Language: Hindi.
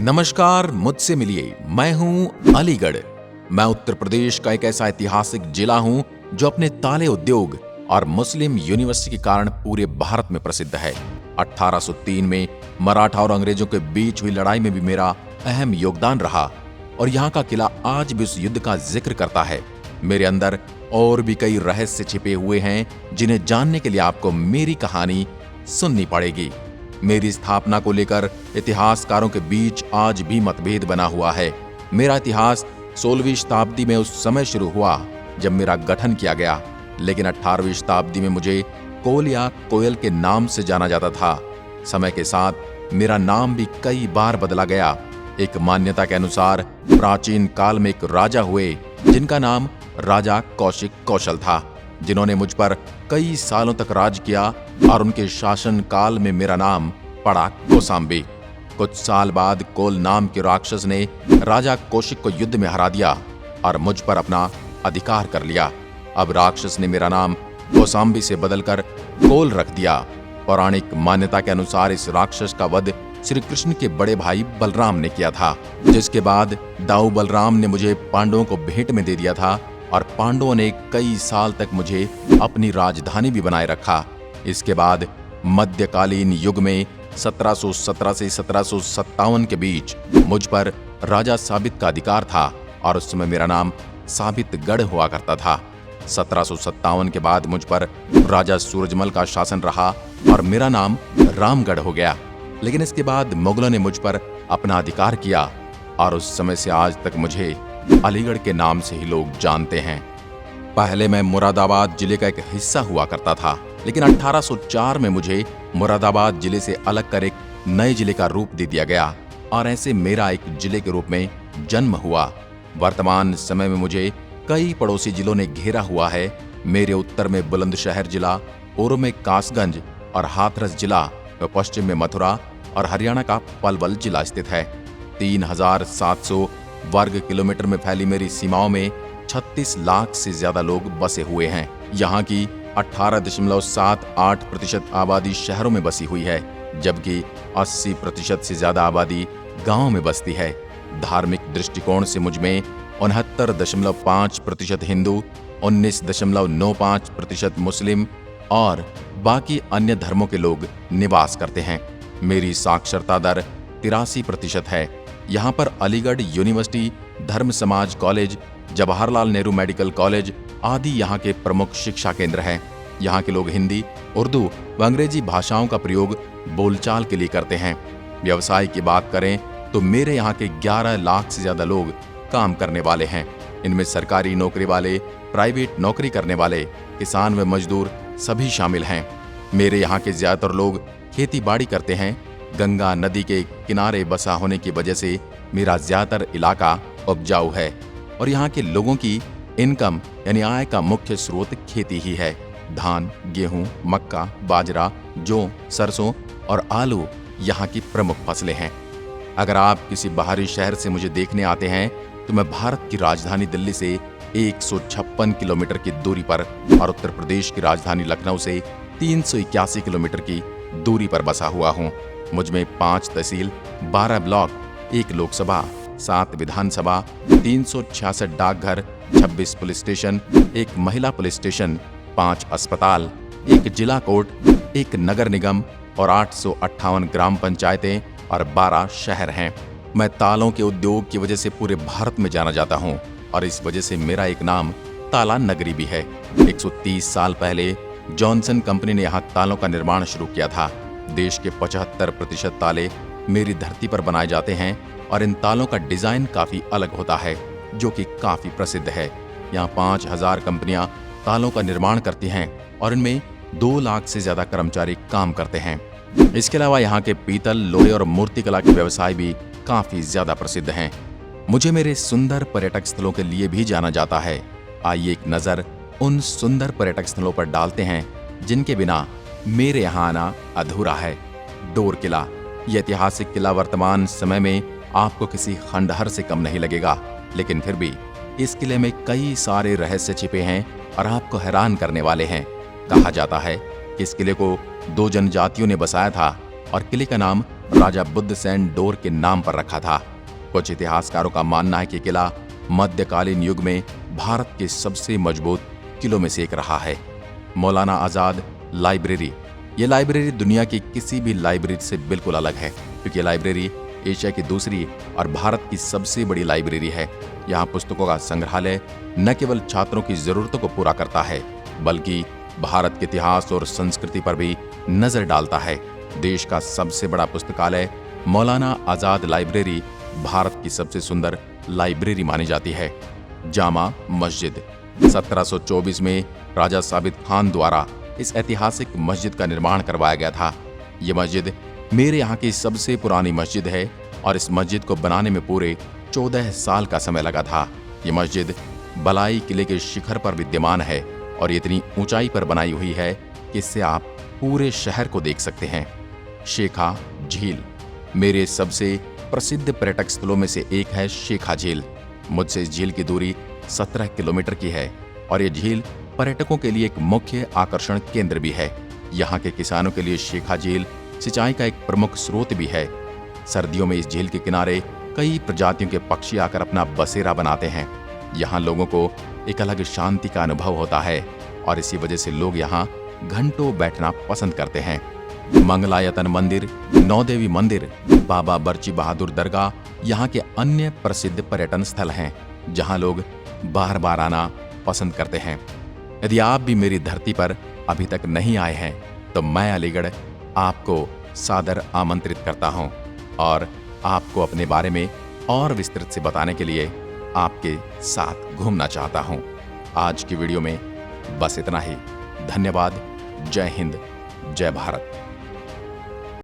नमस्कार, मुझसे मिलिए। मैं हूं अलीगढ़। मैं उत्तर प्रदेश का एक ऐसा ऐतिहासिक जिला हूं जो अपने ताले उद्योग और मुस्लिम यूनिवर्सिटी के कारण पूरे भारत में प्रसिद्ध है। 1803 में मराठा और अंग्रेजों के बीच हुई लड़ाई में भी मेरा अहम योगदान रहा और यहाँ का किला आज भी उस युद्ध का जिक्र करता है। मेरे अंदर और भी कई रहस्य छिपे हुए हैं जिन्हें जानने के लिए आपको मेरी कहानी सुननी पड़ेगी। मेरी स्थापना को लेकर इतिहासकारों के बीच आज भी मतभेद बना हुआ है। मेरा इतिहास 16वीं शताब्दी में उस समय शुरू हुआ जब मेरा गठन किया गया, लेकिन 18वीं शताब्दी में मुझे कोल या कोयल के नाम से जाना जाता था। समय के साथ मेरा नाम भी कई बार बदला गया। एक मान्यता के अनुसार प्राचीन काल में एक राजा हुए जिनका नाम राजा कौशिक कौशल था, जिन्होंने मुझ पर कई सालों तक राज किया और उनके शासन काल में मेरा नाम पड़ा कौसाम्बी। कुछ साल बाद कोल नाम के राक्षस ने राजा कौशिक को युद्ध में हरा दिया और मुझ पर अपना अधिकार कर लिया। अब राक्षस ने मेरा नाम कौसाम्बी से बदलकर कोल रख दिया। पौराणिक मान्यता के अनुसार इस राक्षस का वध श्री कृष्ण के बड़े भाई बलराम ने किया था, जिसके बाद दाऊ बलराम ने मुझे पांडवों को भेंट में दे दिया था और पांडवों ने कई साल तक मुझे अपनी राजधानी भी बनाए रखा। इसके बाद मध्यकालीन युग में 1717 से 1757 के बीच मुझ पर राजा साबित का अधिकार था और उस समय मेरा नाम साबितगढ़ हुआ करता था। 1757 के बाद मुझ पर राजा सूरजमल का शासन रहा और मेरा नाम रामगढ़ हो गया। लेकिन इसके बाद मुगलों ने मुझ पर अपना अधिकार किया और उस समय से आज तक मुझे अलीगढ़ के नाम से ही लोग जानते हैं। पहले मैं मुरादाबाद जिले का एक हिस्सा हुआ करता था, लेकिन 1804 में मुझे मुरादाबाद जिले से अलग कर एक नए जिले का रूप दे दिया गया और ऐसे मेरा एक जिले के रूप में जन्म हुआ। वर्तमान समय में मुझे कई पड़ोसी जिलों ने घेरा हुआ है। मेरे उत्तर में बुलंदशहर जिला, पूर्व में कासगंज और हाथरस जिला, व पश्चिम में मथुरा और हरियाणा का पलवल जिला स्थित है। 3700 वर्ग किलोमीटर में फैली मेरी सीमाओं में 36 लाख से ज्यादा लोग बसे हुए हैं। यहाँ की 18.78% आबादी शहरों में बसी हुई है, जबकि 80% से ज्यादा आबादी गांवों में बसती है। धार्मिक दृष्टिकोण से मुझ में 69.5% हिंदू, 19.95% मुस्लिम और बाकी अन्य धर्मों के लोग निवास करते हैं। मेरी साक्षरता दर 83% है। यहाँ पर अलीगढ़ यूनिवर्सिटी, धर्म समाज college, Jawaharlal Nehru medical college आदि यहाँ के प्रमुख शिक्षा केंद्र हैं। यहाँ के लोग हिंदी, उर्दू व अंग्रेजी भाषाओं का प्रयोग बोलचाल के लिए करते हैं। व्यवसाय की बात करें तो मेरे यहाँ के 11 लाख से ज्यादा लोग काम करने वाले हैं। इनमें सरकारी नौकरी वाले, प्राइवेट नौकरी करने वाले, किसान व मजदूर सभी शामिल हैं। मेरे यहाँ के ज्यादातर लोग खेती बाड़ी करते हैं। गंगा नदी के किनारे बसा होने की वजह से मेरा ज्यादातर इलाका उपजाऊ है और यहाँ के लोगों की इनकम यानी आय का मुख्य स्रोत खेती ही है। धान, गेहूं, मक्का, बाजरा, जौ, सरसों और आलू यहाँ की प्रमुख फसलें हैं। अगर आप किसी बाहरी शहर से मुझे देखने आते हैं तो मैं भारत की राजधानी दिल्ली से 156 किलोमीटर की दूरी पर और उत्तर प्रदेश की राजधानी लखनऊ से 381 किलोमीटर की दूरी पर बसा हुआ हूँ। मुझ में 5 तहसील, 12 ब्लॉक, 1 लोकसभा, 7 विधानसभा, 366 डाकघर, 26 पुलिस स्टेशन, 1 महिला पुलिस स्टेशन, 5 अस्पताल, 1 जिला कोर्ट, 1 नगर निगम और 858 ग्राम पंचायतें और 12 शहर हैं। मैं तालों के उद्योग की वजह से पूरे भारत में जाना जाता हूँ और इस वजह से मेरा एक नाम ताला नगरी भी है। 130 साल पहले जॉनसन कंपनी ने यहाँ तालों का निर्माण शुरू किया था। देश के 75% ताले मेरी धरती पर बनाए जाते हैं और इन तालों का डिजाइन काफी अलग होता है, जो कि काफी प्रसिद्ध है। यहाँ 5000 कंपनियां तालों का निर्माण करती हैं और इनमें 2 लाख से ज्यादा कर्मचारी काम करते हैं। इसके अलावा यहाँ के पीतल, लोहे और मूर्तिकला के व्यवसाय भी काफी ज्यादा प्रसिद्ध हैं। मुझे मेरे सुंदर पर्यटक स्थलों के लिए भी जाना जाता है। आइए एक नजर उन सुंदर पर्यटक स्थलों पर डालते हैं जिनके बिना मेरे यहाँ आना अधूरा है। डोर किला, यह ऐतिहासिक किला वर्तमान समय में आपको किसी खंडहर से कम नहीं लगेगा, लेकिन फिर भी इस किले में कई सारे रहस्य छिपे हैं और आपको हैरान करने वाले हैं। कहा जाता है कि इस किले को 2 जनजातियों ने बसाया था और किले का नाम राजा बुद्धसेन डोर के नाम पर रखा था। कुछ इतिहासकारों का मानना है कि किला मध्यकालीन युग में भारत के सबसे मजबूत किलों में से एक रहा है। मौलाना आजाद लाइब्रेरी, ये लाइब्रेरी दुनिया की किसी भी लाइब्रेरी से बिल्कुल अलग है, क्योंकि लाइब्रेरी एशिया की दूसरी और भारत की सबसे बड़ी लाइब्रेरी है। यहाँ पुस्तकों का संग्रहालय न केवल छात्रों की जरूरतों को पूरा करता है, बल्कि भारत के इतिहास और संस्कृति पर भी नजर डालता है। देश का सबसे बड़ा पुस्तकालय मौलाना आजाद लाइब्रेरी भारत की सबसे सुंदर लाइब्रेरी मानी जाती है। जामा मस्जिद, 1724 में राजा साबित खान द्वारा इस ऐतिहासिक मस्जिद का निर्माण करवाया गया था। ये मस्जिद मेरे यहाँ की सबसे पुरानी मस्जिद है और इस मस्जिद को बनाने में पूरे 14 साल का समय लगा था। ये मस्जिद बलाई किले के शिखर पर विद्यमान है और इतनी ऊंचाई पर बनाई हुई है कि इससे आप पूरे शहर को देख सकते हैं। शेखा झील, मेरे सबसे प्रसिद्ध पर्यटक स्थलों में से एक है शेखा झील। मुझसे इस झील की दूरी 17 किलोमीटर की है और ये झील पर्यटकों के लिए एक मुख्य आकर्षण केंद्र भी है। यहाँ के किसानों के लिए शेखा झील सिंचाई का एक प्रमुख स्रोत भी है। सर्दियों में इस झील के किनारे कई प्रजातियों के पक्षी आकर अपना बसेरा बनाते हैं। यहाँ लोगों को एक अलग शांति का अनुभव होता है और इसी वजह से लोग यहाँ घंटों बैठना पसंद करते हैं। मंगलायतन मंदिर, नौदेवी मंदिर, बाबा बर्ची बहादुर दरगाह यहाँ के अन्य प्रसिद्ध पर्यटन स्थल हैं, जहाँ लोग बार बार आना पसंद करते हैं। यदि आप भी मेरी धरती पर अभी तक नहीं आए हैं तो मैं अलीगढ़ आपको सादर आमंत्रित करता हूँ और आपको अपने बारे में और विस्तृत से बताने के लिए आपके साथ घूमना चाहता हूँ। आज की वीडियो में बस इतना ही। धन्यवाद। जय हिंद, जय भारत।